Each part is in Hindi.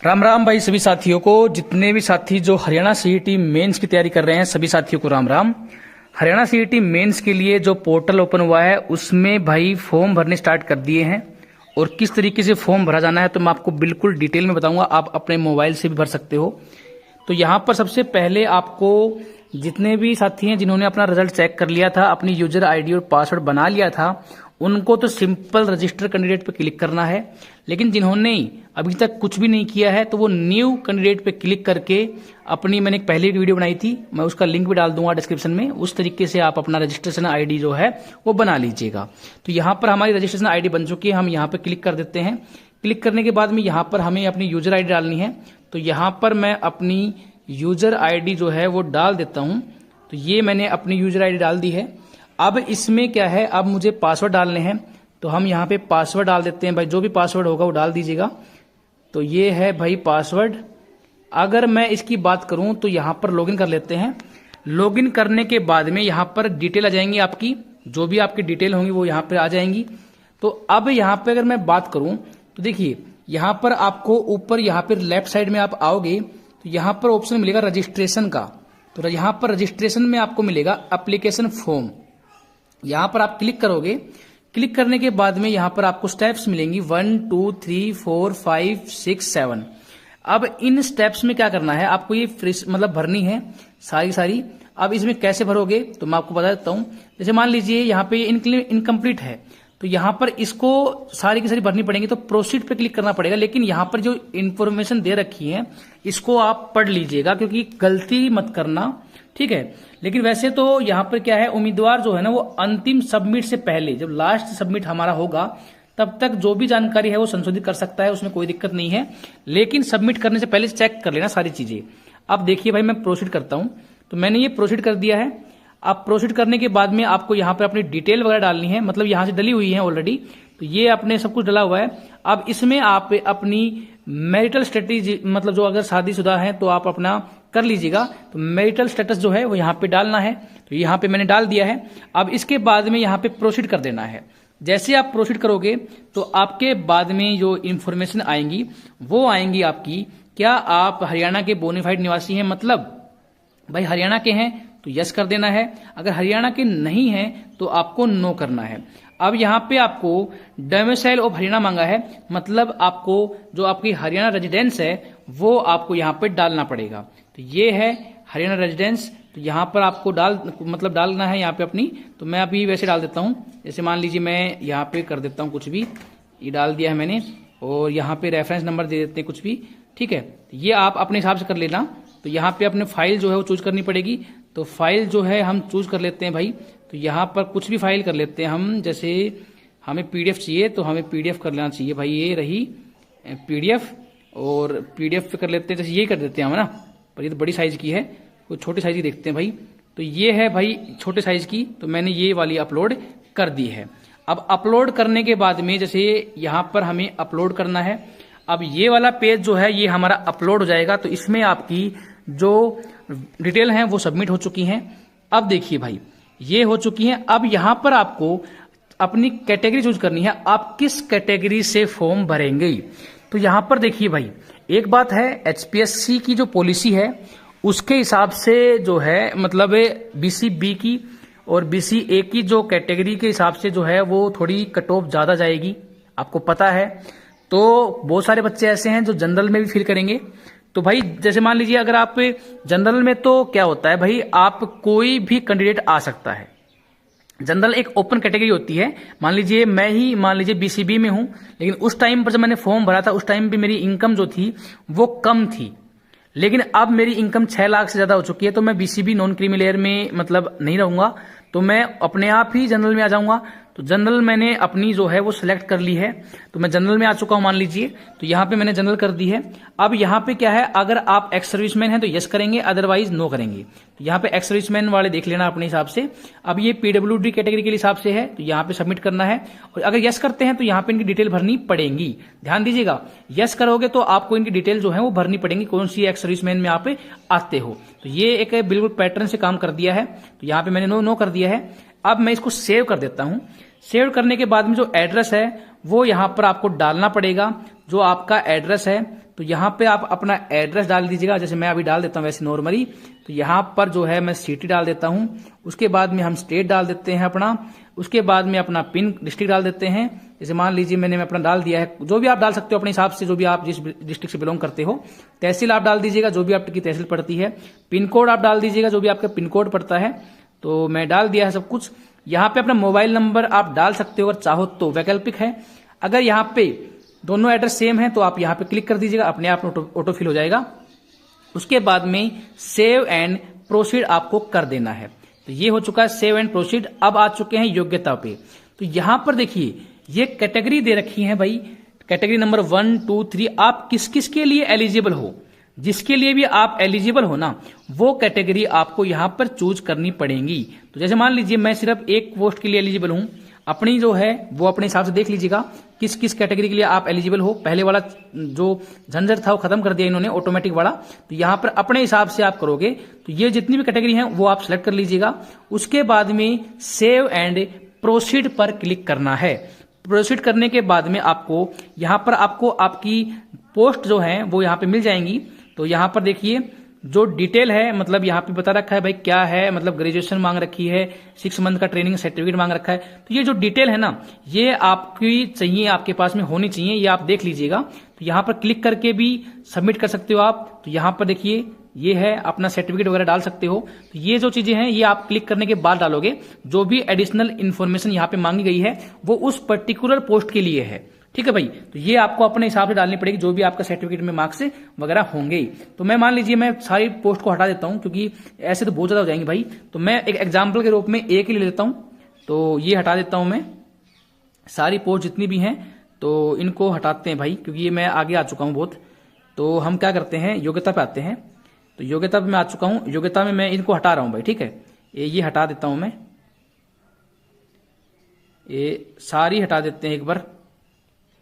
राम राम भाई सभी साथियों को। जितने भी साथी जो हरियाणा सीईटी मेंस की तैयारी कर रहे हैं सभी साथियों को राम राम। हरियाणा सीईटी मेंस के लिए जो पोर्टल ओपन हुआ है उसमें भाई फॉर्म भरने स्टार्ट कर दिए हैं और किस तरीके से फॉर्म भरा जाना है तो मैं आपको बिल्कुल डिटेल में बताऊंगा। आप अपने मोबाइल से भी भर सकते हो। तो यहाँ पर सबसे पहले आपको जितने भी साथी हैं जिन्होंने अपना रिजल्ट चेक कर लिया था, अपनी यूजर आईडी और पासवर्ड बना लिया था, उनको तो सिंपल रजिस्टर कैंडिडेट पे क्लिक करना है। लेकिन जिन्होंने अभी तक कुछ भी नहीं किया है तो वो न्यू कैंडिडेट पे क्लिक करके अपनी, मैंने एक पहले एक वीडियो बनाई थी, मैं उसका लिंक भी डाल दूंगा डिस्क्रिप्शन में, उस तरीके से आप अपना रजिस्ट्रेशन आईडी जो है वो बना लीजिएगा। तो यहाँ पर हमारी रजिस्ट्रेशन आईडी बन चुकी है, हम यहाँ पे क्लिक कर देते हैं। क्लिक करने के बाद में यहाँ पर हमें अपनी यूजर आईडी डालनी है। तो यहाँ पर मैं अपनी यूजर आईडी जो है वो डाल देता हूँ। तो ये मैंने अपनी यूजर आईडी डाल दी है। अब इसमें क्या है, अब मुझे पासवर्ड डालने हैं तो हम यहाँ पे पासवर्ड डाल देते हैं। भाई जो भी पासवर्ड होगा वो डाल दीजिएगा। तो ये है भाई पासवर्ड। अगर मैं इसकी बात करूं तो यहाँ पर लॉगिन कर लेते हैं। लॉगिन करने के बाद में यहाँ पर डिटेल आ जाएंगी, आपकी जो भी आपकी डिटेल होंगी वो यहाँ पे आ जाएंगी। तो अब यहाँ पे अगर मैं बात करूं तो देखिए यहाँ पर आपको ऊपर यहाँ पर लेफ्ट साइड में आप आओगे तो यहाँ पर ऑप्शन मिलेगा रजिस्ट्रेशन का। तो यहाँ पर रजिस्ट्रेशन में आपको मिलेगा एप्लीकेशन फॉर्म। यहाँ पर आप क्लिक करोगे। क्लिक करने के बाद में यहाँ पर आपको स्टेप्स मिलेंगी 1 2 3 4 5 6 7। अब इन स्टेप्स में क्या करना है, आपको ये मतलब भरनी है सारी। अब इसमें कैसे भरोगे तो मैं आपको बता देता हूँ। जैसे मान लीजिए यहाँ पे इनकम्प्लीट है तो यहाँ पर इसको सारी की सारी भरनी पड़ेंगी। तो प्रोसीड पे क्लिक करना पड़ेगा। लेकिन यहाँ पर जो इन्फॉर्मेशन दे रखी है इसको आप पढ़ लीजिएगा क्योंकि गलती मत करना, ठीक है। लेकिन वैसे तो यहाँ पर क्या है, उम्मीदवार जो है ना वो अंतिम सबमिट से पहले, जब लास्ट सबमिट हमारा होगा तब तक जो भी जानकारी है वो संशोधित कर सकता है, उसमें कोई दिक्कत नहीं है। लेकिन सबमिट करने से पहले चेक कर लेना सारी चीजें। अब देखिए भाई मैं प्रोसीड करता हूं। तो मैंने ये प्रोसीड कर दिया है। अब प्रोसीड करने के बाद में आपको यहाँ पर अपनी डिटेल वगैरह डालनी है, मतलब यहाँ से डली हुई है ऑलरेडी। तो ये आपने सब कुछ डला हुआ है। अब इसमें आप अपनी मैरिटल स्टेटस, मतलब जो अगर शादीशुदा है तो आप अपना कर लीजिएगा। तो मैरिटल स्टेटस जो है वो यहाँ पे डालना है। तो यहाँ पे मैंने डाल दिया है। अब इसके बाद में यहाँ पे प्रोसीड कर देना है। जैसे आप प्रोसीड करोगे तो आपके बाद में जो इन्फॉर्मेशन आएंगी वो आएंगी आपकी, क्या आप हरियाणा के बोनाफाइड निवासी हैं, मतलब भाई हरियाणा के हैं तो यस कर देना है। अगर हरियाणा के नहीं है तो आपको नो करना है। अब यहाँ पे आपको डोमिसाइल ऑफ हरियाणा मांगा है, मतलब आपको जो आपकी हरियाणा रेजिडेंस है वो आपको यहाँ पे डालना पड़ेगा। तो ये है हरियाणा रेजिडेंस। तो यहाँ पर आपको मतलब डालना है यहाँ पे अपनी। तो मैं अभी वैसे डाल देता हूँ। जैसे मान लीजिए मैं यहाँ पे कर देता हूँ कुछ भी, ये डाल दिया है मैंने। और यहाँ पे रेफरेंस नंबर दे देते हैं कुछ भी, ठीक है। ये आप अपने हिसाब से कर लेना। तो यहाँ पे अपने फाइल जो है वो चूज करनी पड़ेगी। तो फाइल जो है हम चूज कर लेते हैं भाई। तो यहाँ पर कुछ भी फाइल कर लेते हैं हम। जैसे हमें पीडीएफ चाहिए तो हमें पीडीएफ कर लेना चाहिए भाई। ये रही पीडीएफ, और पीडीएफ पे कर लेते हैं। जैसे ये कर देते हैं हम ना, पर ये तो बड़ी साइज की है, कोई छोटी साइज की देखते हैं भाई। तो ये है भाई छोटे साइज की। तो मैंने ये वाली अपलोड कर दी है। अब अपलोड करने के बाद में जैसे यहाँ पर हमें अपलोड करना है। अब ये वाला पेज जो है ये हमारा अपलोड हो जाएगा। तो इसमें आपकी जो डिटेल है वो सबमिट हो चुकी हैं। अब देखिए भाई ये हो चुकी हैं। अब यहाँ पर आपको अपनी कैटेगरी चूज करनी है, आप किस कैटेगरी से फॉर्म भरेंगे। तो यहाँ पर देखिए भाई एक बात है, एचपीएससी की जो पॉलिसी है उसके हिसाब से जो है, मतलब बीसी बी की और बीसी ए की जो कैटेगरी के हिसाब से जो है वो थोड़ी कट ऑफ ज्यादा जाएगी, आपको पता है। तो बहुत सारे बच्चे ऐसे हैं जो जनरल में भी फिल करेंगे। तो भाई जैसे मान लीजिए अगर आप जनरल में, तो क्या होता है भाई, आप कोई भी कैंडिडेट आ सकता है। जनरल एक ओपन कैटेगरी होती है। मान लीजिए बीसीबी में हूं, लेकिन उस टाइम पर जब मैंने फॉर्म भरा था उस टाइम पे मेरी इनकम जो थी वो कम थी। लेकिन अब मेरी इनकम 6 लाख से ज्यादा हो चुकी है। तो मैं बीसीबी नॉन क्रीमी लेयर में मतलब नहीं रहूंगा, तो मैं अपने आप ही जनरल में आ जाऊंगा। तो जनरल मैंने अपनी जो है वो सिलेक्ट कर ली है। तो मैं जनरल में आ चुका हूं मान लीजिए। तो यहाँ पे मैंने जनरल कर दी है। अब यहाँ पे क्या है, अगर आप एक्स सर्विसमैन हैं तो यस करेंगे, अदरवाइज नो करेंगे। तो यहाँ पे एक्स सर्विसमैन वाले देख लेना अपने हिसाब से। अब ये पीडब्ल्यूडी कैटेगरी के हिसाब से है तो यहाँ पे सबमिट करना है। और अगर यस करते हैं तो यहाँ पे इनकी डिटेल भरनी पड़ेगी। ध्यान दीजिएगा, यस करोगे तो आपको इनकी डिटेल जो है वो भरनी पड़ेगी, कौन सी एक्स सर्विसमैन में आप आते हो। तो ये एक बिल्कुल पैटर्न से काम कर दिया है। तो यहाँ पे मैंने नो कर दिया है। अब मैं इसको सेव कर देता हूं। सेव करने के बाद में जो एड्रेस है वो यहां पर आपको डालना पड़ेगा, जो आपका एड्रेस है। तो यहाँ पे आप अपना एड्रेस डाल दीजिएगा, जैसे मैं अभी डाल देता हूँ वैसे नॉर्मली। तो यहाँ पर जो है मैं सिटी डाल देता हूँ, उसके बाद में हम स्टेट डाल देते हैं अपना, उसके बाद में अपना पिन डिस्ट्रिक्ट डाल देते हैं। जैसे मान लीजिए मैंने अपना डाल दिया है, जो भी आप डाल सकते हो अपने हिसाब से, जो भी आप जिस डिस्ट्रिक्ट से बिलोंग करते हो। तहसील आप डाल दीजिएगा जो भी आपकी तहसील पड़ती है, पिन कोड आप डाल दीजिएगा जो भी आपका पिन कोड पड़ता है। तो मैं डाल दिया है सब कुछ। यहाँ पे अपना मोबाइल नंबर आप डाल सकते हो अगर चाहो तो, वैकल्पिक है। अगर यहाँ पे दोनों एड्रेस सेम है तो आप यहाँ पे क्लिक कर दीजिएगा, अपने आप ऑटो फिल हो जाएगा। उसके बाद में सेव एंड प्रोसीड आपको कर देना है। तो ये हो चुका है सेव एंड प्रोसीड। अब आ चुके हैं योग्यता पे। तो यहां पर देखिए ये कैटेगरी दे रखी है भाई, कैटेगरी नंबर 1, 2, 3, आप किस किस के लिए एलिजिबल हो। जिसके लिए भी आप एलिजिबल हो ना, वो कैटेगरी आपको यहां पर चूज करनी पड़ेगी। तो जैसे मान लीजिए मैं सिर्फ एक पोस्ट के लिए एलिजिबल हूं, अपनी जो है वो अपने हिसाब से देख लीजिएगा किस किस कैटेगरी के लिए आप एलिजिबल हो। पहले वाला जो झंझट था वो खत्म कर दिया इन्होंने, ऑटोमेटिक वाला। तो यहां पर अपने हिसाब से आप करोगे तो ये जितनी भी कैटेगरी है वो आप सिलेक्ट कर लीजिएगा। उसके बाद में सेव एंड प्रोसीड पर क्लिक करना है। प्रोसीड करने के बाद में आपको यहां पर आपको आपकी पोस्ट जो है वो यहां पे मिल जाएंगी। तो यहां पर देखिए जो डिटेल है, मतलब यहाँ पे बता रखा है भाई क्या है, मतलब ग्रेजुएशन मांग रखी है, 6 मंथ का ट्रेनिंग सर्टिफिकेट मांग रखा है। तो ये जो डिटेल है ना, ये आपकी चाहिए, आपके पास में होनी चाहिए, ये आप देख लीजिएगा। तो यहाँ पर क्लिक करके भी सबमिट कर सकते हो आप। तो यहाँ पर देखिए ये है, अपना सर्टिफिकेट वगैरह डाल सकते हो। तो ये जो चीजें हैं ये आप क्लिक करने के बाद डालोगे। जो भी एडिशनल इन्फॉर्मेशन यहाँ पे मांगी गई है वो उस पर्टिकुलर पोस्ट के लिए है, ठीक है भाई। तो ये आपको अपने हिसाब से डालनी पड़ेगी, जो भी आपका सर्टिफिकेट में मार्क्स वगैरह होंगे। तो मैं मान लीजिए मैं सारी पोस्ट को हटा देता हूं, क्योंकि ऐसे तो बहुत ज्यादा हो जाएंगे भाई। तो मैं एक एग्जाम्पल के रूप में एक ही ले लेता हूं। तो ये हटा देता हूं मैं, सारी पोस्ट जितनी भी हैं तो इनको हटाते हैं भाई, क्योंकि ये मैं आगे आ चुका हूं बहुत। तो हम क्या करते हैं, योग्यता पे आते हैं। तो योग्यता पे मैं आ चुका हूं, योग्यता में मैं इनको हटा रहा हूं भाई, ठीक है। ये हटा देता हूं मैं, ये सारी हटा देते हैं एक बार,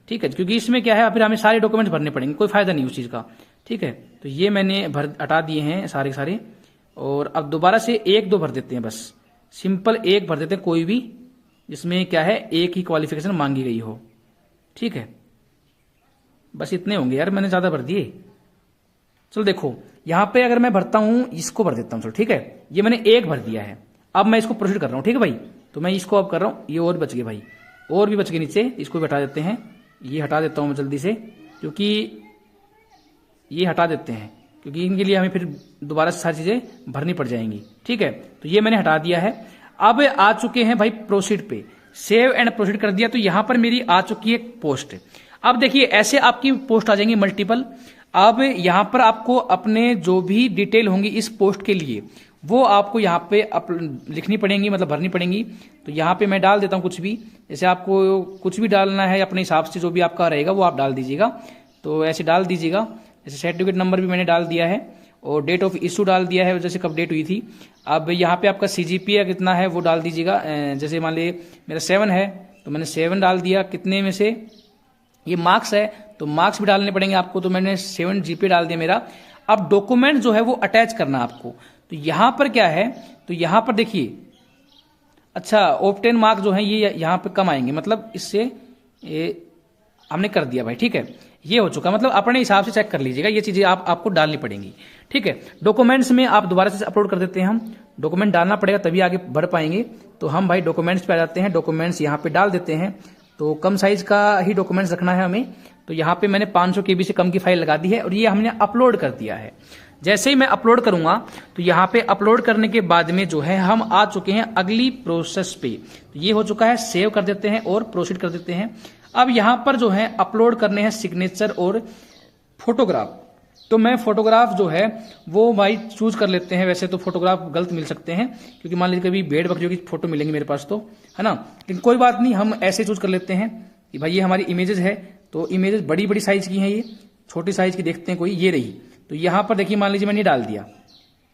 ठीक है। क्योंकि इसमें क्या है, फिर हमें सारे डॉक्यूमेंट्स भरने पड़ेंगे, कोई फायदा नहीं उस चीज का, ठीक है। तो ये मैंने हटा दिए हैं सारे सारे। और अब दोबारा से 1-2 भर देते हैं, बस सिंपल 1 भर देते हैं, कोई भी जिसमें क्या है एक ही क्वालिफिकेशन मांगी गई हो, ठीक है। बस इतने होंगे यार, मैंने ज्यादा भर दिए। चलो देखो यहां पे अगर मैं भरता हूं, इसको भर देता हूं, चलो ठीक है। ये मैंने 1 भर दिया है, अब मैं इसको प्रोसीड कर रहा हूं, ठीक है भाई। तो मैं इसको अब कर रहा हूं, ये और बच गए भाई, और भी बच गए नीचे, इसको भी हटा देते हैं। ये हटा देता हूं मैं जल्दी से, क्योंकि ये हटा देते हैं, क्योंकि इनके लिए हमें फिर दोबारा से सारी चीजें भरनी पड़ जाएंगी, ठीक है। तो ये मैंने हटा दिया है। अब आ चुके हैं भाई प्रोसीड पे, सेव एंड प्रोसीड कर दिया। तो यहां पर मेरी आ चुकी है पोस्ट। अब देखिए ऐसे आपकी पोस्ट आ जाएंगी मल्टीपल। अब यहां पर आपको अपने जो भी डिटेल होंगी इस पोस्ट के लिए वो आपको यहाँ पे लिखनी पड़ेंगी, मतलब भरनी पड़ेंगी। तो यहाँ पे मैं डाल देता हूँ कुछ भी, जैसे आपको कुछ भी डालना है अपने हिसाब से, जो भी आपका रहेगा वो आप डाल दीजिएगा। तो ऐसे डाल दीजिएगा, जैसे सर्टिफिकेट नंबर भी मैंने डाल दिया है और डेट ऑफ इशू डाल दिया है, जैसे कब डेट हुई थी। अब यहाँ पे आपका CGPA कितना है वो डाल दीजिएगा। जैसे मान लीजिए मेरा 7 है तो मैंने 7 डाल दिया। कितने में से ये मार्क्स है तो मार्क्स भी डालने पड़ेंगे आपको, तो मैंने 7 GPA डाल दिया मेरा। अब डॉक्यूमेंट जो है वो अटैच करना आपको। तो यहां पर क्या है, तो यहां पर देखिए, अच्छा ऑब्टेन मार्क जो है ये यहां पे कम आएंगे, मतलब इससे ये हमने कर दिया भाई, ठीक है। ये हो चुका, मतलब अपने हिसाब से चेक कर लीजिएगा, ये चीजें आपको डालनी पड़ेंगी, ठीक है। डॉक्यूमेंट्स में आप दोबारा से अपलोड कर देते हैं, हम डॉक्यूमेंट डालना पड़ेगा तभी आगे बढ़ पाएंगे। तो हम भाई डॉक्यूमेंट्स पे आ जाते हैं, डॉक्यूमेंट्स यहाँ पे डाल देते हैं। तो कम साइज का ही डॉक्यूमेंट्स रखना है हमें। तो यहाँ पे मैंने 500 KB से कम की फाइल लगा दी है और ये हमने अपलोड कर दिया है। जैसे ही मैं अपलोड करूंगा तो यहाँ पे अपलोड करने के बाद में जो है हम आ चुके हैं अगली प्रोसेस पे। तो ये हो चुका है, सेव कर देते हैं और प्रोसीड कर देते हैं। अब यहाँ पर जो है अपलोड करने हैं सिग्नेचर और फोटोग्राफ। तो मैं फोटोग्राफ जो है वो भाई चूज कर लेते हैं। वैसे तो फोटोग्राफ गलत मिल सकते हैं, क्योंकि मान लीजिए कभी भेड़ बकरियों की फोटो मिलेंगी मेरे पास, तो है ना, लेकिन कोई बात नहीं, हम ऐसे चूज कर लेते हैं कि भाई ये हमारी इमेजेस है। तो इमेजेस बड़ी बड़ी साइज की हैं, ये छोटी साइज की देखते हैं कोई, ये रही। तो यहां पर देखिए मान लीजिए मैंने डाल दिया,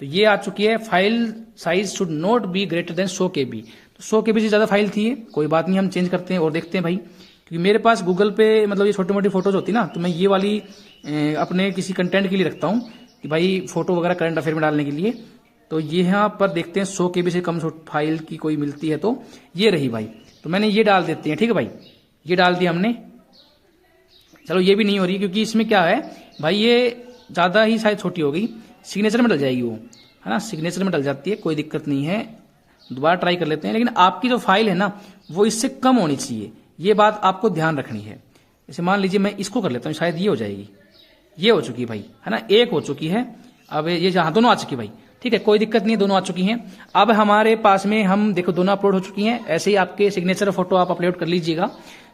तो ये आ चुकी है। File size should not be greater than 100 KB। तो 100 KB से ज्यादा फाइल थी, कोई बात नहीं, हम चेंज करते हैं और देखते हैं भाई, क्योंकि मेरे पास गूगल पे मतलब ये छोटी मोटी फोटोज होती ना, तो मैं ये वाली अपने किसी कंटेंट के लिए रखता हूँ कि भाई फोटो वगैरह करंट अफेयर में डालने के लिए। तो ये यहाँ पर देखते हैं 100 KB से कम फाइल की कोई मिलती है, तो ये रही भाई। तो मैंने ये डाल देते हैं, ठीक है भाई, ये डाल दिया हमने। चलो ये भी नहीं हो रही, क्योंकि इसमें क्या है, भाई ये ज़्यादा ही शायद छोटी हो गई, सिग्नेचर में डल जाएगी वो, है ना, सिग्नेचर में डल जाती है, कोई दिक्कत नहीं है, दोबारा ट्राई कर लेते हैं। लेकिन आपकी जो फाइल है ना वो इससे कम होनी चाहिए, ये बात आपको ध्यान रखनी है। जैसे मान लीजिए मैं इसको कर लेता हूँ, शायद ये हो जाएगी, ये हो चुकी है भाई, है ना, एक हो चुकी है। अब ये जहाँ दोनों आ चुकी भाई, ठीक है, कोई दिक्कत नहीं है, दोनों आ चुकी हैं। अब हमारे पास में हम देखो दोनों अपलोड हो चुकी हैं। ऐसे ही आपके सिग्नेचर फोटो आप अपलोड कर लीजिएगा।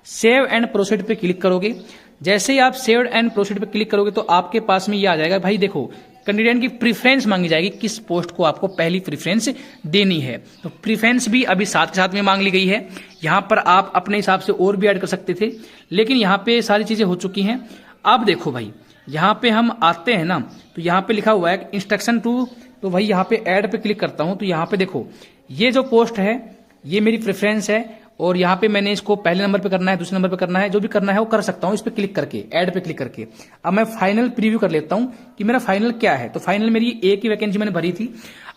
सेव एंड प्रोसीड पे क्लिक करोगे, जैसे ही आप सेव एंड प्रोसीड पे क्लिक करोगे तो आपके पास में ये आ जाएगा भाई, देखो कैंडिडेट की प्रीफरेंस मांगी जाएगी, किस पोस्ट को आपको पहली प्रीफरेंस देनी है। तो प्रीफरेंस भी अभी साथ के साथ में मांग ली गई है। यहाँ पर आप अपने हिसाब से और भी ऐड कर सकते थे, लेकिन यहाँ पे सारी चीजें हो चुकी हैं। अब देखो भाई, यहाँ पे हम आते हैं ना, तो यहाँ पे लिखा हुआ है इंस्ट्रक्शन टू, तो भाई यहाँ पे ऐड पे क्लिक करता हूं, तो यहाँ पे देखो ये जो पोस्ट है ये मेरी प्रेफरेंस है, और यहाँ पे मैंने इसको पहले नंबर पे करना है, दूसरे नंबर पे करना है, जो भी करना है वो कर सकता हूँ इस पे क्लिक करके, ऐड पे क्लिक करके। अब मैं फाइनल प्रीव्यू कर लेता हूँ कि मेरा फाइनल क्या है। तो फाइनल मेरी एक ही वैकेंसी मैंने भरी थी।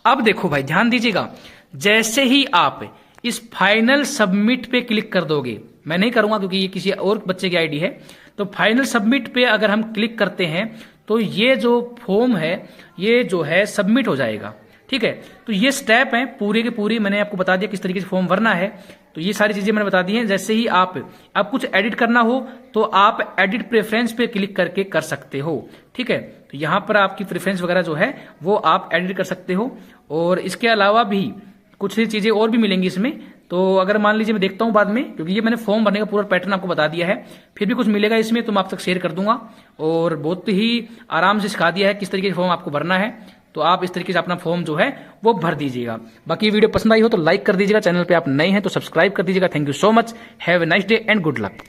अब देखो भाई ध्यान दीजिएगा, जैसे ही आप इस फाइनल सबमिट पे क्लिक कर दोगे, मैं नहीं करूंगा क्योंकि ये किसी और बच्चे की आईडी है, तो फाइनल सबमिट पे अगर हम क्लिक करते हैं तो ये जो फॉर्म है ये जो है सबमिट हो जाएगा। ठीक है, तो ये स्टेप है पूरे के पूरे, मैंने आपको बता दिया किस तरीके से फॉर्म भरना है। तो ये सारी चीजें मैंने बता दी हैं। जैसे ही आप अब कुछ एडिट करना हो तो आप एडिट प्रेफरेंस पे क्लिक करके कर सकते हो। ठीक है, तो यहां पर आपकी प्रेफरेंस वगैरह जो है वो आप एडिट कर सकते हो, और इसके अलावा भी कुछ चीजें और भी मिलेंगी इसमें। तो अगर मान लीजिए मैं देखता हूं बाद में, क्योंकि ये मैंने फॉर्म भरने का पूरा पैटर्न आपको बता दिया है, फिर भी कुछ मिलेगा इसमें तो मैं आप तक शेयर कर दूंगा, और बहुत ही आराम से सिखा दिया है किस तरीके से फॉर्म आपको भरना है। तो आप इस तरीके से अपना फॉर्म जो है वो भर दीजिएगा। बाकी वीडियो पसंद आई हो तो लाइक कर दीजिएगा, चैनल पे आप नए हैं तो सब्सक्राइब कर दीजिएगा। Thank you so much, have a nice day and good luck.